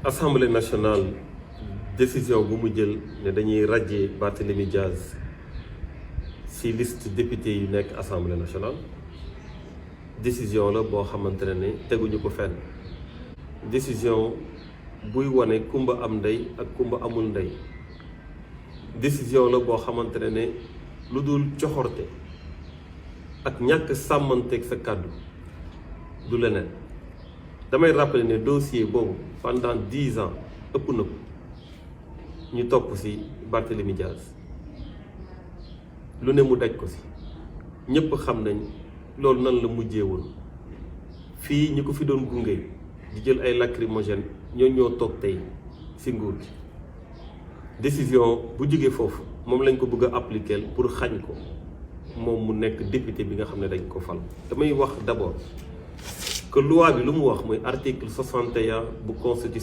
Assemblée nationale décision bu mu jël ne dañuy radier Barthélémy Diaz ci liste député yu nekk Assemblée nationale décision la boo xamante ne teguñu ko fenn décision buy wane kumba am ndey ak kumba amul ndey décision la boo xamante ne lu dul coxorte ak ñàkk sàmmanteeg sa kàddu du leneen damay rappeler ne dossier boobu pendant 10 ans ëpp na ko ñu topp ci Barthélémy Diaz lu ne mu daj ko ci ñëpp xam nañ loolu nan la mujjee woon fii ñi ko fi doon gunge di jël ay lacrymogène ñoo toog tey ci nguur gi décision bu jógee foofu moom lañ ko bëgg a appliquer pour xañ ko moom mu nekk député bi nga xam ne dañ ko fal. damay wax d'abord que loi bi lu mu wax mooy article 61 bu constitution